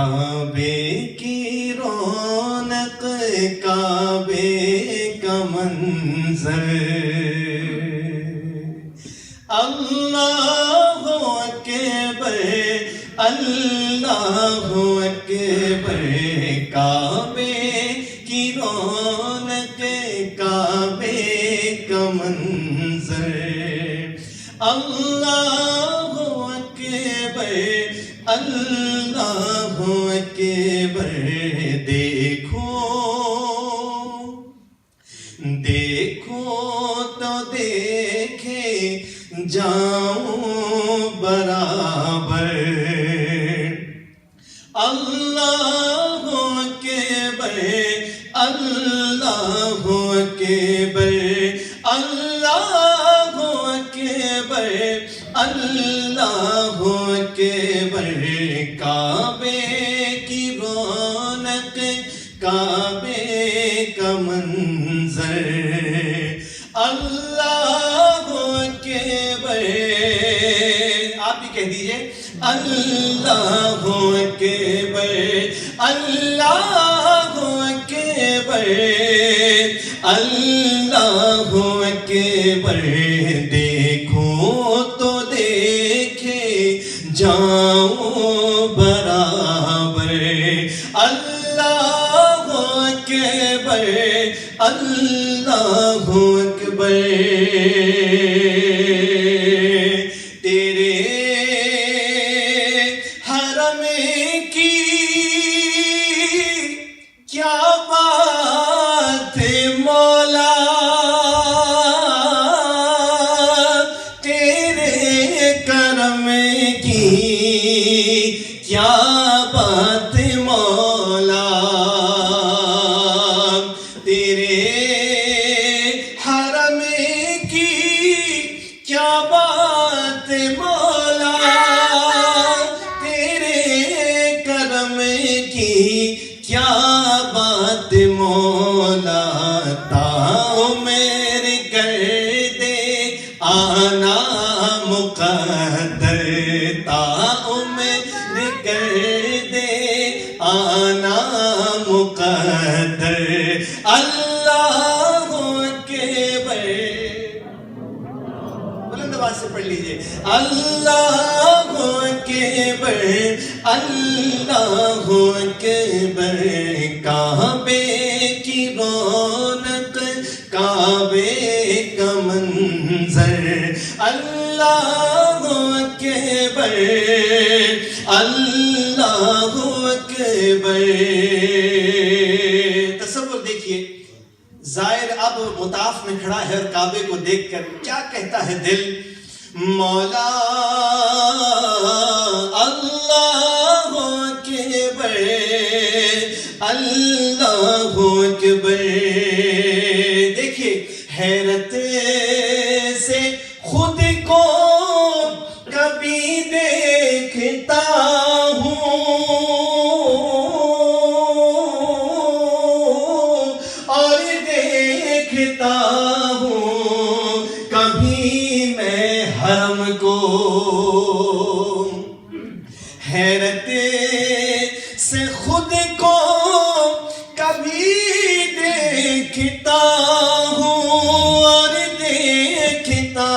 کعبے کی رونق کعبے کا منظر اللہ اکبر اللہ اکبر کعبے کی رونق کعبے کا منظر اللہ اکبر اللہ اکبر دیکھو دیکھو تو دیکھے جاؤں برابر اللہ اکبر اللہ اکبر اللہ اکبر اللہ اکبر کعبے کی رونق کعبے کا منظر اللہ اکبر آپ بھی کہہ دیجئے اللہ اکبر اللہ اکبر اللہ اکبر دیکھو تو دیکھے جاؤں برابر اللہ اکبر اللہ اکبر تیرے حرم کی کیا بات مولا تیرے کرم کی کیا بات مولا تیرے حرم کی کیا بات مولا تیرے کرم کی کیا بات مولا تعمیر کر دے آنا مقدر تعمیر کر دے آنا مقدر اللہ اکبر بلند آواز سے پڑھ لیجئے اللہ اکبر اللہ اکبر کعبے کی رونق کعبے کا منظر اللہ اکبر اللہ اکبر تصور دیکھیے زائر اب مطاف میں کھڑا ہے اور کعبے کو دیکھ کر کیا کہتا ہے دل مولا اللہ اکبر اللہ اکبر دیکھیے حیرت سے خود کو کبھی دیکھتا ہوں اور دیکھتا ہوں کبھی میں حرم کو حیرت سے خود کو کبھی دیکھتا ہوں اور دیکھتا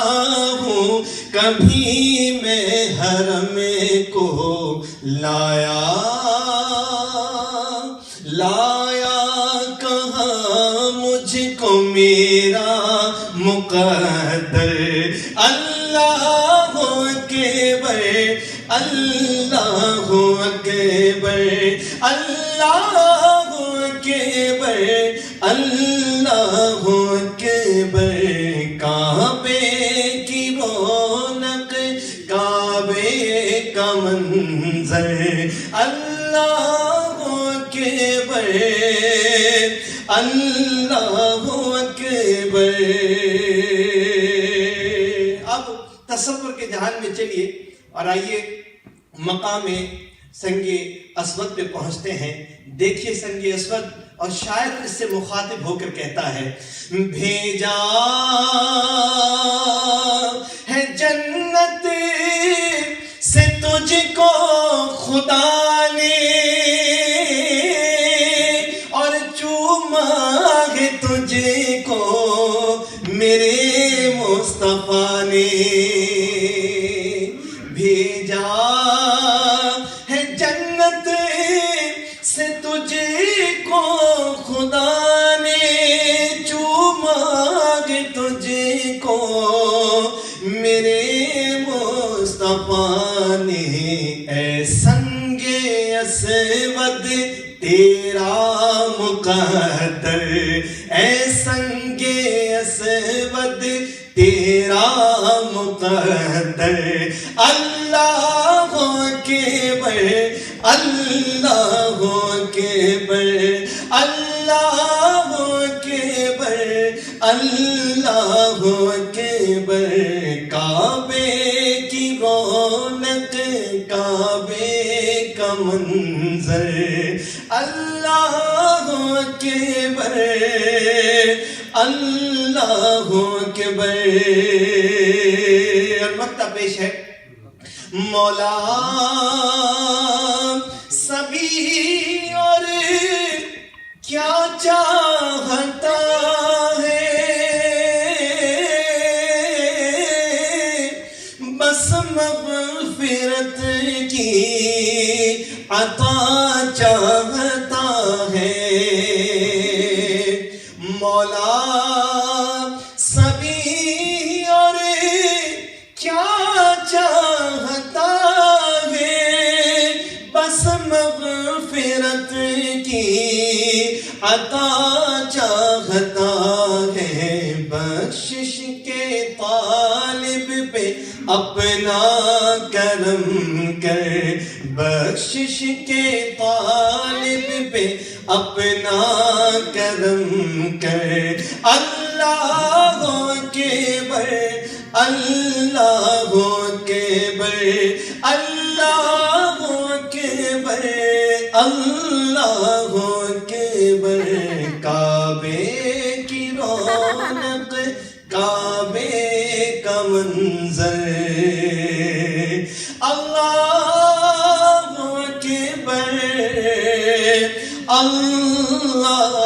ہوں کبھی میں حرم کو لایا کہاں مجھ کو میرا مقدر اللہ اکبر اللہ اکبر اللہ اکبر اللہ اکبر کعبے کی رونق کعبے کا منظر اللہ اکبر اللہ اکبر اب تصور کے جہان میں چلیے اور آئیے مقام سنگ اسود پہ پہنچتے ہیں. دیکھیے سنگ اسود اور شاید اس سے مخاطب ہو کر کہتا ہے بھیجا ہے جنت سے تجھ کو خدا نے تجھے کو میرے مصطفیٰ نے بھیجا ہے، جنت سے تجھے کو خدا نے چوما ہے، تجھے کو میرے مصطفیٰ نے۔ اے سنگ اسود تیرا مقدر، اے سنگ اسود تیرا مقدر، اللہ اکبر اللہ اکبر اللہ اکبر اللہ اکبر، کعبے کی رونق کعبے کا منظر، اللہ اکبر اللہ اکبر۔ اور مقطع پیش ہے، مولا سبھی اور کیا چاہتا ہے، بس مغفرت کی عطا چاہتا ہے، مولا سبھی اور کیا چاہتا ہے، بس مغفرت کی عطا چاہتا ہے، بخشش کے طالب پہ اپنا کرم کر، بخشش کے طالب پہ اپنا کرم کر، اللہ اکبر اللہ اکبر اللہ اکبر اللہ اکبر، کعبے کی رونق کعبے کا منظر، اللہ اکبر اللہ